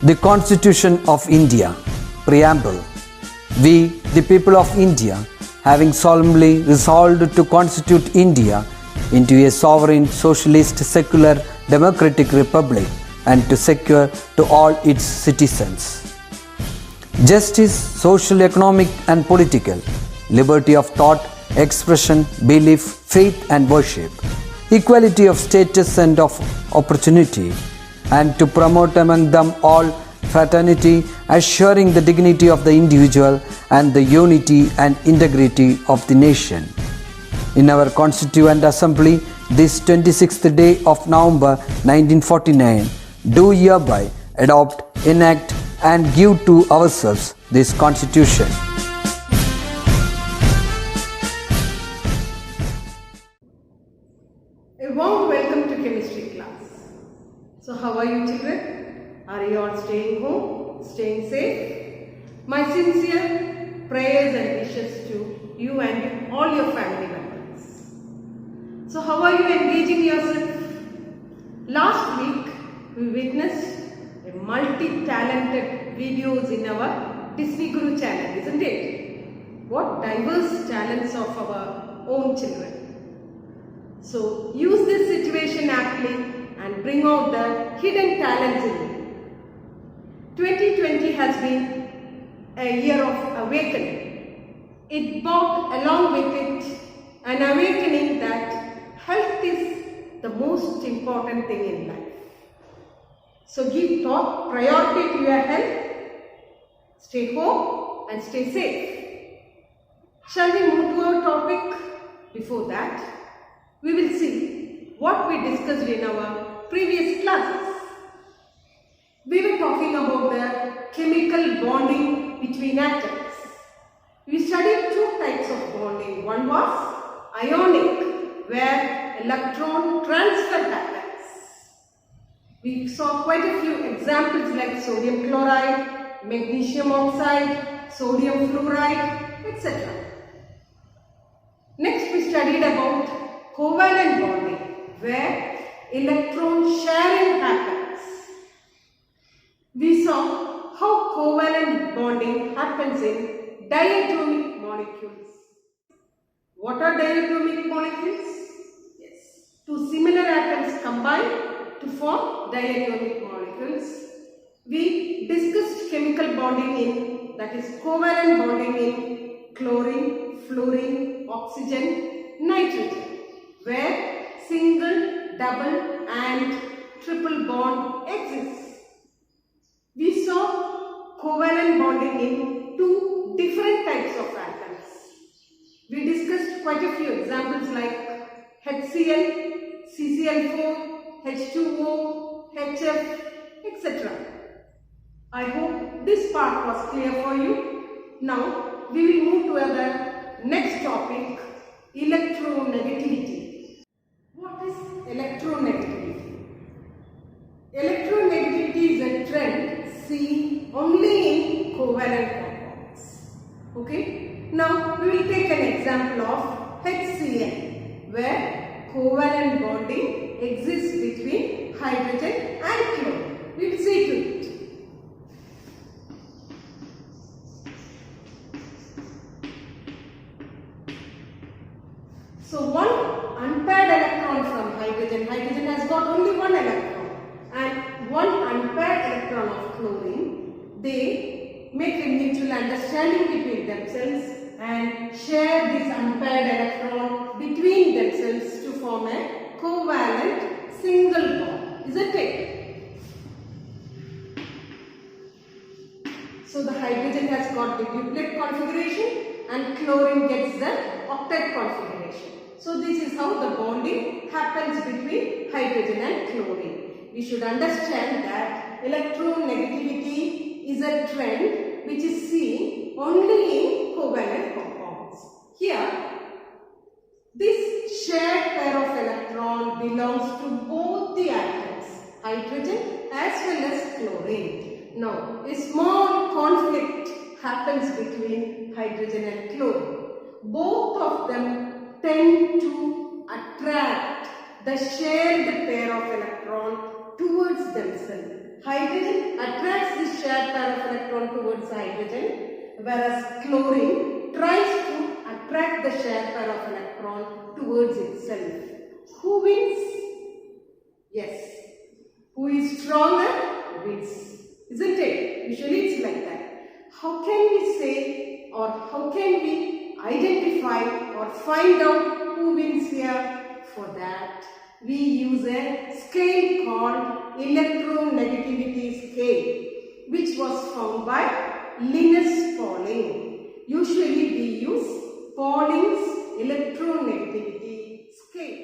The Constitution of India, Preamble. We, the people of India, having solemnly resolved to constitute India into a sovereign, socialist, secular, democratic republic and to secure to all its citizens justice, social, economic and political, liberty of thought, expression, belief, faith and worship, equality of status and of opportunity, and to promote among them all fraternity, assuring the dignity of the individual and the unity and integrity of the nation. In our Constituent Assembly, this 26th day of November 1949, do hereby adopt, enact and give to ourselves this Constitution. A warm welcome to chemistry class. So how are you children? Are you all staying home, staying safe? My sincere prayers and wishes to you and all your family members. So how are you engaging yourself? Last week we witnessed a multi-talented videos in our Disney Guru channel, isn't it? What diverse talents of our own children. So use this situation aptly and bring out the hidden talents in you. 2020 has been a year of awakening. It brought along with it an awakening that health is the most important thing in life. So give top priority to your health, stay home and stay safe. Shall we move to our topic? Before that, we will see what we discussed in our previous classes. We were talking about the chemical bonding between atoms. We studied two types of bonding. One was ionic, where electron transfer happens. We saw quite a few examples like sodium chloride, magnesium oxide, sodium fluoride, etc. Next we studied about covalent bonding, where electron sharing happens. We saw how covalent bonding happens in diatomic molecules. What are diatomic molecules? Yes, two similar atoms combine to form diatomic molecules. We discussed chemical bonding in, that is covalent bonding in chlorine, fluorine, oxygen, nitrogen, where single, double and triple bond exists. We saw covalent bonding in two different types of atoms. We discussed quite a few examples like HCl, CCl4, H2O, HF, etc. I hope this part was clear for you. Now we will move to the next topic, electronegativity. What is electronegativity? Electronegativity is a trend seen only in covalent compounds. Okay? Now we will take an example of HCl, where covalent bonding exists between hydrogen and chlorine. We will see to it. So one unpaired electron from hydrogen has got only one electron, and one unpaired electron of chlorine, they make a mutual understanding between themselves and share this unpaired electron between themselves to form a covalent single bond, isn't it? So the hydrogen has got the duplet configuration and chlorine gets the octet configuration. So this is how the bonding happens between hydrogen and chlorine. We should understand that electronegativity is a trend which is seen only in covalent compounds. Here, this shared pair of electron belongs to both the atoms, hydrogen as well as chlorine. Now, a small conflict happens between hydrogen and chlorine. Both of them tend to attract the shared pair of electron towards themselves. Hydrogen attracts shared pair of electron towards hydrogen, whereas chlorine tries to attract the shared pair of electron towards itself. Who wins? Yes. Who is stronger wins. Isn't it? Usually it's like that. How can we say or how can we identify or find out who wins here? For that, we use a scale called electronegativity scale, which was found by Linus Pauling. Usually we use Pauling's electronegativity scale.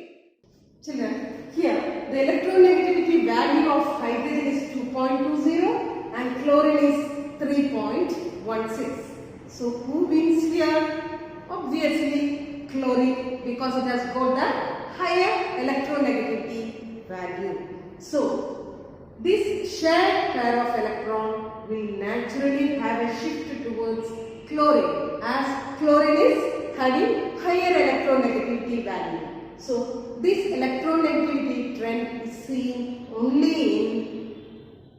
Children, here the electronegativity value of hydrogen is 2.20 and chlorine is 3.16. So who wins here? Obviously chlorine, because it has got the higher electronegativity value. So this shared pair of electron will naturally have a shift towards chlorine, as chlorine is having higher electronegativity value. So this electronegativity trend is seen only in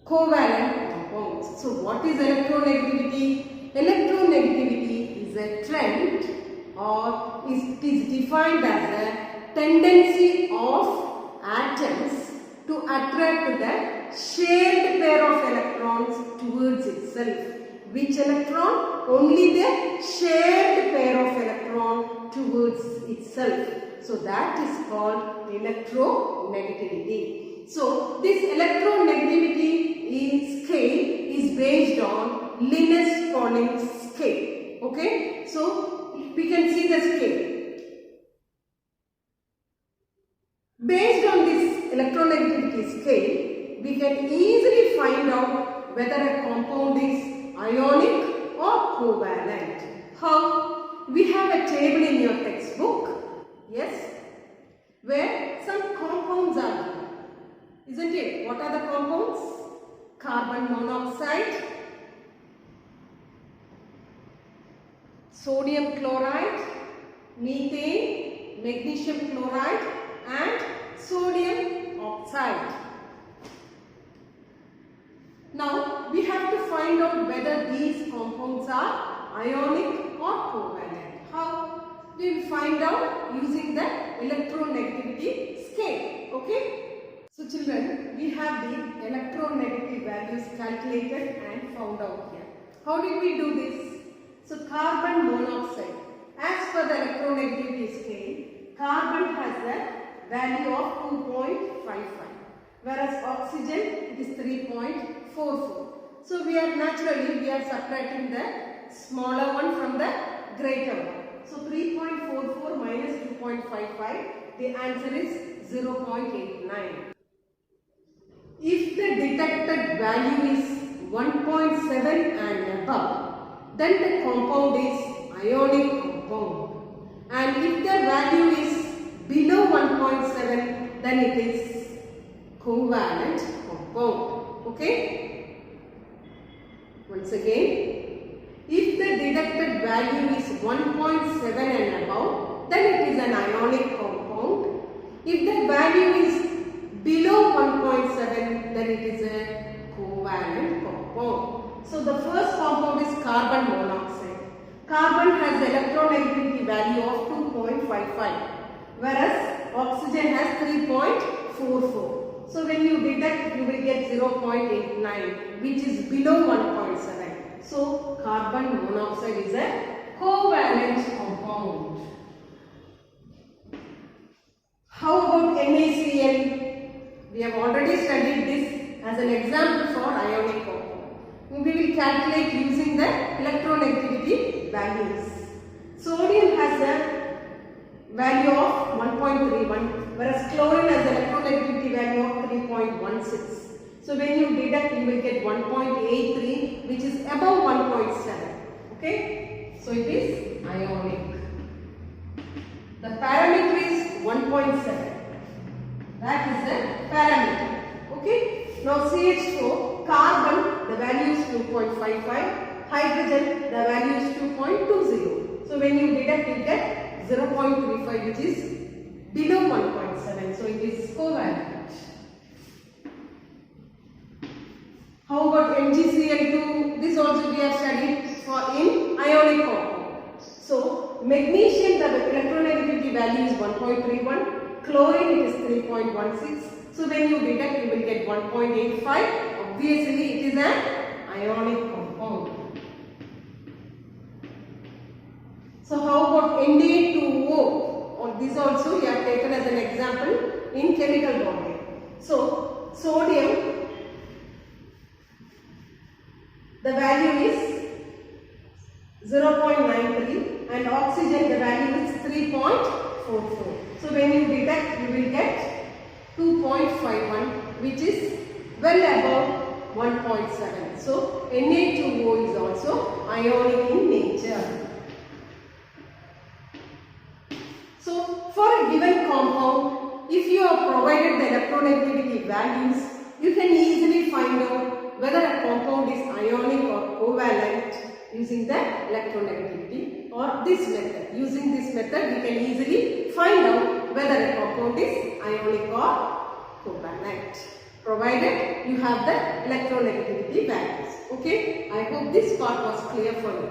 covalent compounds. So what is electronegativity? Electronegativity is a trend, or it is defined as a tendency of atoms to attract the shared pair of electrons towards itself. Which electron? Only the shared pair of electron towards itself. So that is called electronegativity. So this electronegativity scale is based on Linus Pauling's scale. Okay, so we can see the scale. Based on this electronegativity scale, we can easily find out whether a compound is ionic or covalent. How? We have a table in your textbook, yes, where some compounds are given. Isn't it? What are the compounds? Carbon monoxide, sodium chloride, methane, magnesium chloride and sodium oxide. Now we have to find out whether these compounds are ionic or covalent. How? We will find out using the electronegativity scale. Okay? So children, we have the electronegativity values calculated and found out here. How did we do this? So carbon monoxide, as per the electronegativity scale, carbon has a value of 2.55, whereas oxygen it is 3.44. So we are subtracting the smaller one from the greater one. So 3.44 minus 2.55, the answer is 0.89. If the detected value is 1.7 and above, then the compound is ionic compound. And if the value is below 1.7, then it is covalent compound. Okay? Once again, if the detected value is 1.7 and above, then it is an ionic compound. If the value is below 1.7, then it is a covalent compound. So the first compound is carbon monoxide. Carbon has electronegativity value of 2.55, whereas oxygen has 3.44. So when you deduct, you will get 0.89, which is below 1.7. So carbon monoxide is a covalent compound. How about NaCl? We have already studied this as an example for ionic compound. We will calculate using the electronegativity values. Sodium has a value of 1.31, whereas chlorine has an electronegativity value of 3.16. So when you deduct, you will get 1.83, which is above 1.7. Okay? So it is ionic. The parameter is 1.7. That is the parameter. Okay? Now CH4, carbon, the value is 2.55. Hydrogen, the value is 2.20. So when you deduct, you get 0.35, which is below 1.7. So it is covalent. How about MgCl2? This also we have studied for in ionic compound. So magnesium, the electronegativity value is 1.31. Chlorine, it is 3.16. So when you deduct, you will get 1.85. Obviously, it is an ionic compound. So how about Na2O? Or this also we have taken as an example in chemical bonding. So sodium, the value is 0.93 and oxygen, the value is 3.44. So when you deduct, you will get 2.51, which is well above 1.7. So Na2O is also ionic in nature. So for a given compound, if you are provided the electronegativity values, you can easily find out whether a compound is ionic or covalent using the electronegativity or this method. Using this method, we can easily find out whether a compound is ionic or covalent, provided you have the electronegativity values. Okay, I hope this part was clear for you.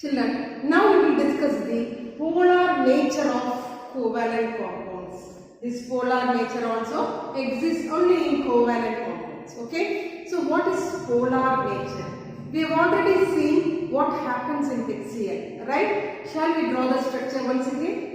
Children, now we will discuss the polar nature of covalent compounds. This polar nature also exists only in covalent compounds. Okay, so what is polar nature? We have already seen what happens in HCl, right? Shall we draw the structure once again?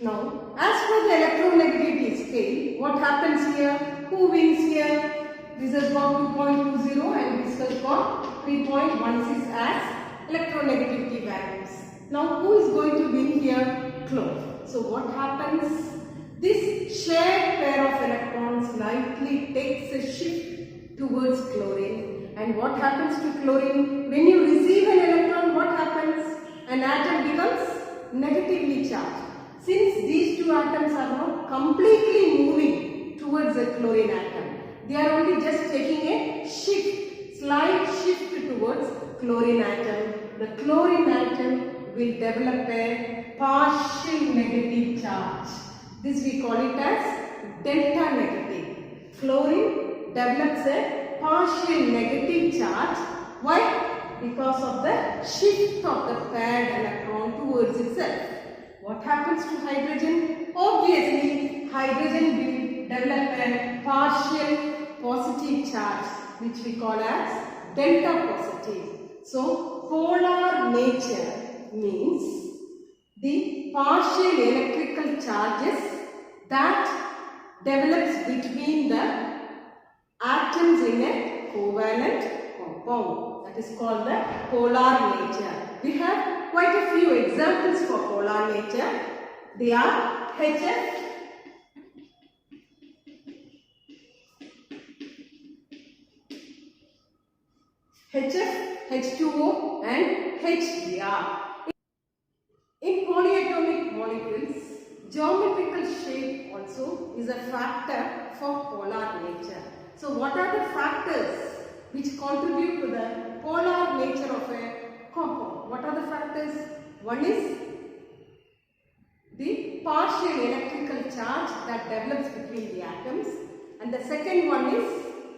Now, as per the electronegativity scale, what happens here? Who wins here? This has got 2.20 and this has got 3.16 as electronegativity values. Now, who is going to win here? Chlorine. So, what happens? This shared pair of electrons slightly takes a shift towards chlorine. And what happens to chlorine? When you receive an electron, what happens? An atom becomes negatively charged. Since these two atoms are not completely moving towards the chlorine atom, they are only just taking a shift, slight shift towards chlorine atom. The chlorine atom will develop a partial negative charge. This we call it as delta negative. Chlorine develops a partial negative charge. Why? Because of the shift of the paired electron towards itself. What happens to hydrogen? Obviously, hydrogen will develop a partial positive charge, which we call as delta positive. So, polar nature means the partial electrical charges that develops between the atoms in a covalent compound. That is called the polar nature. We have quite a few examples for polar nature. They are HF, H2O and HBr. In polyatomic molecules, geometrical shape also is a factor for polar nature. So what are the factors which contribute to the polar nature of a compound? What are the factors? One is the partial electrical charge that develops between the atoms, and the second one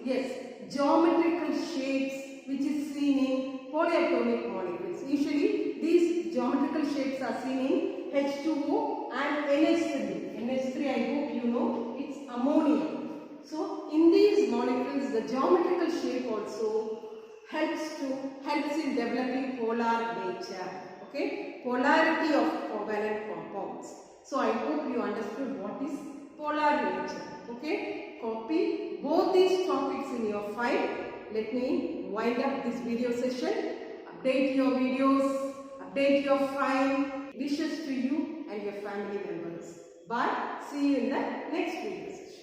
is geometrical shapes which is seen in polyatomic molecules. Usually these geometrical shapes are seen in H2O and NH3. NH3, I hope you know, it's ammonia. So in these molecules the geometrical shape also helps in developing polar nature. Okay, polarity of covalent compounds. So I hope you understood what is polar nature. Okay, copy both these topics in your file. Let me wind up this video session. Update your videos, update your file. Wishes to you and your family members. Bye. See you in the next video session.